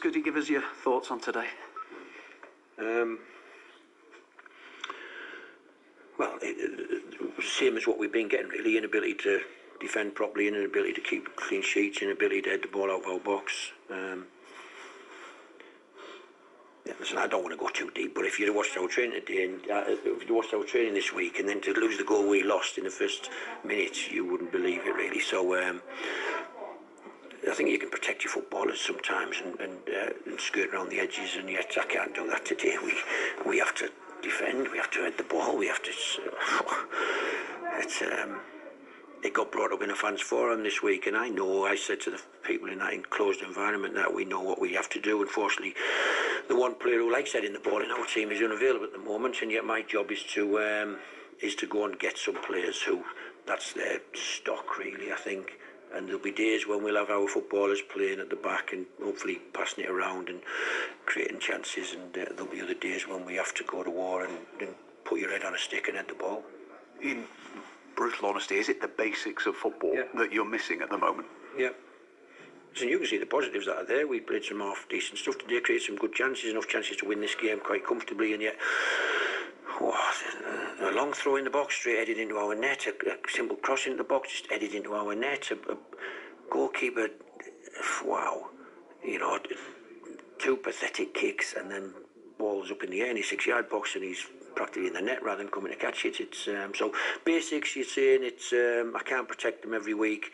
Could you give us your thoughts on today? Well, same as what we've been getting, really. Inability to defend properly, inability to keep clean sheets, inability to head the ball out of our box. Yeah, listen, I don't want to go too deep, but if you'd watched our training today, and if you watched our training this week, and then to lose the goal we lost in the first minutes, you wouldn't believe it, really. So I think you can protect your footballers sometimes and skirt around the edges, and yet I can't do that today. We have to defend, we have to head the ball, we have to. It got brought up in a fans forum this week, and I said to the people in that enclosed environment that we know what we have to do. Unfortunately, the one player who likes heading the ball in our team is unavailable at the moment, and yet my job is to go and get some players who, that's their stock, really, I think. And there'll be days when we'll have our footballers playing at the back and hopefully passing it around and creating chances, and there'll be other days when we have to go to war and put your head on a stick and head the ball. In brutal honesty, is it the basics of football that you're missing at the moment? Yeah. So you can see the positives that are there. We played some half decent stuff today, created some good chances, enough chances to win this game quite comfortably, and yet a long throw in the box, straight headed into our net, a simple cross into the box, just headed into our net, a goalkeeper, wow, two pathetic kicks, and then balls up in the air in his 6-yard box, and he's practically in the net rather than coming to catch it. It's so basics, you're saying, it's I can't protect them every week.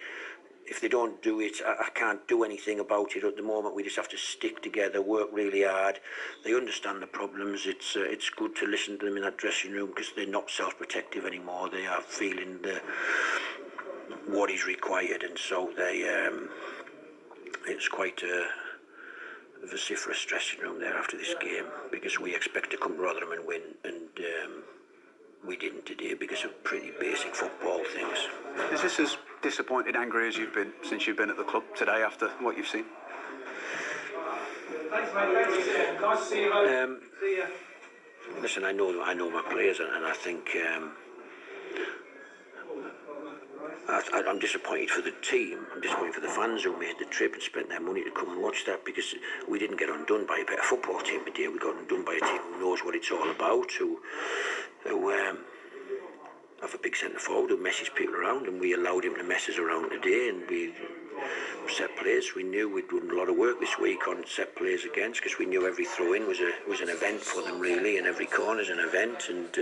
If they don't do it, I can't do anything about it at the moment. We just have to stick together, work really hard. They understand the problems. It's good to listen to them in that dressing room, because they're not self-protective anymore. They are feeling what is required, and so it's quite a vociferous dressing room there after this game, because we expect to come to Rotherham and win, and we didn't today because of pretty basic football things. Is this as disappointed, angry as you've been since you've been at the club today after what you've seen? Listen, I know my players, and I think I'm disappointed for the team. I'm disappointed for the fans who made the trip and spent their money to come and watch that, because we didn't get undone by a better football team today. We got undone by a team who knows what it's all about, who have a big centre forward who messes people around, and we allowed him to mess us around today. And we set plays. We knew we'd done a lot of work this week on set plays against, because we knew every throw in was an event for them, really, and every corner's an event. And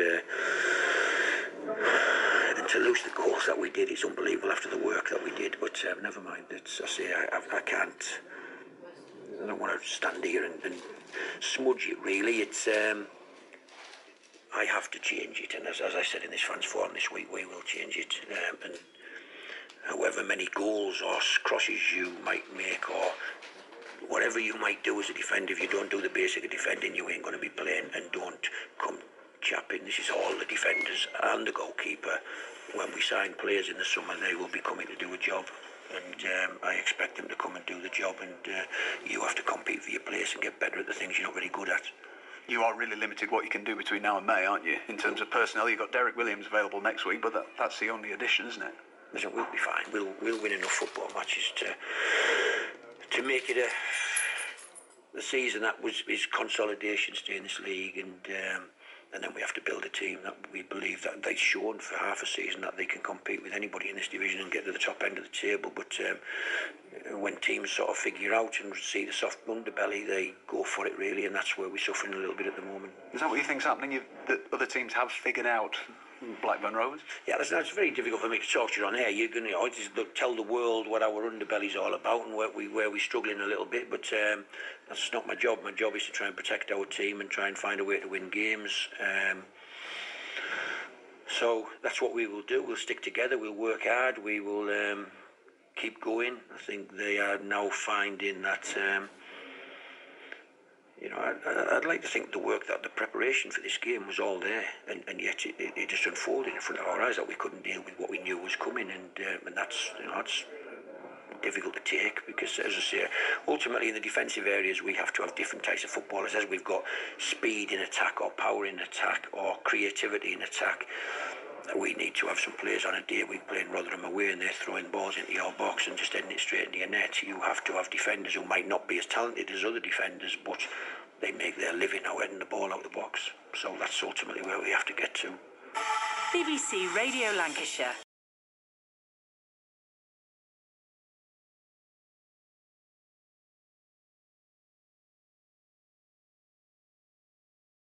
to lose the goals that we did is unbelievable after the work that we did. But never mind. I can't. I don't want to stand here and smudge it, really. It's I have to change it, and as I said in this fans forum this week, we will change it. And however many goals or crosses you might make, or whatever you might do as a defender, if you don't do the basic of defending, you ain't going to be playing. And don't come chapping. This is all the defenders and the goalkeeper. When we sign players in the summer, they will be coming to do a job, and I expect them to come and do the job, and you have to compete for your place and get better at the things you're not very good at. You are really limited what you can do between now and May, aren't you, in terms of personnel? You've got Derek Williams available next week, but that's the only addition, isn't it? Listen, we'll be fine. We'll win enough football matches to make it the season that is consolidation, stay in this league, and then we have to build a team that we believe that they've shown for half a season that they can compete with anybody in this division and get to the top end of the table. But when teams sort of figure out and see the soft underbelly, they go for it, really, and that's where we're suffering a little bit at the moment. Is that what you think's happening, that other teams have figured out Blackburn Rovers? Yeah, that's very difficult for me to talk to you on air. You're going to just tell the world what our underbelly's all about and where we're struggling a little bit, but that's not my job. My job is to try and protect our team and try and find a way to win games. So that's what we will do. We'll stick together, we'll work hard, we will keep going. I think they are now finding that I'd like to think the preparation for this game was all there, and yet it just unfolded in front of our eyes that we couldn't deal with what we knew was coming, and that's difficult to take, because, as I say, ultimately in the defensive areas we have to have different types of footballers. As we've got speed in attack, or power in attack, or creativity in attack, we need to have some players on a day we're playing Rotherham away and they're throwing balls into your box and just heading it straight into your net. You have to have defenders who might not be as talented as other defenders, but they make their living out heading the ball out the box. So that's ultimately where we have to get to. BBC Radio Lancashire.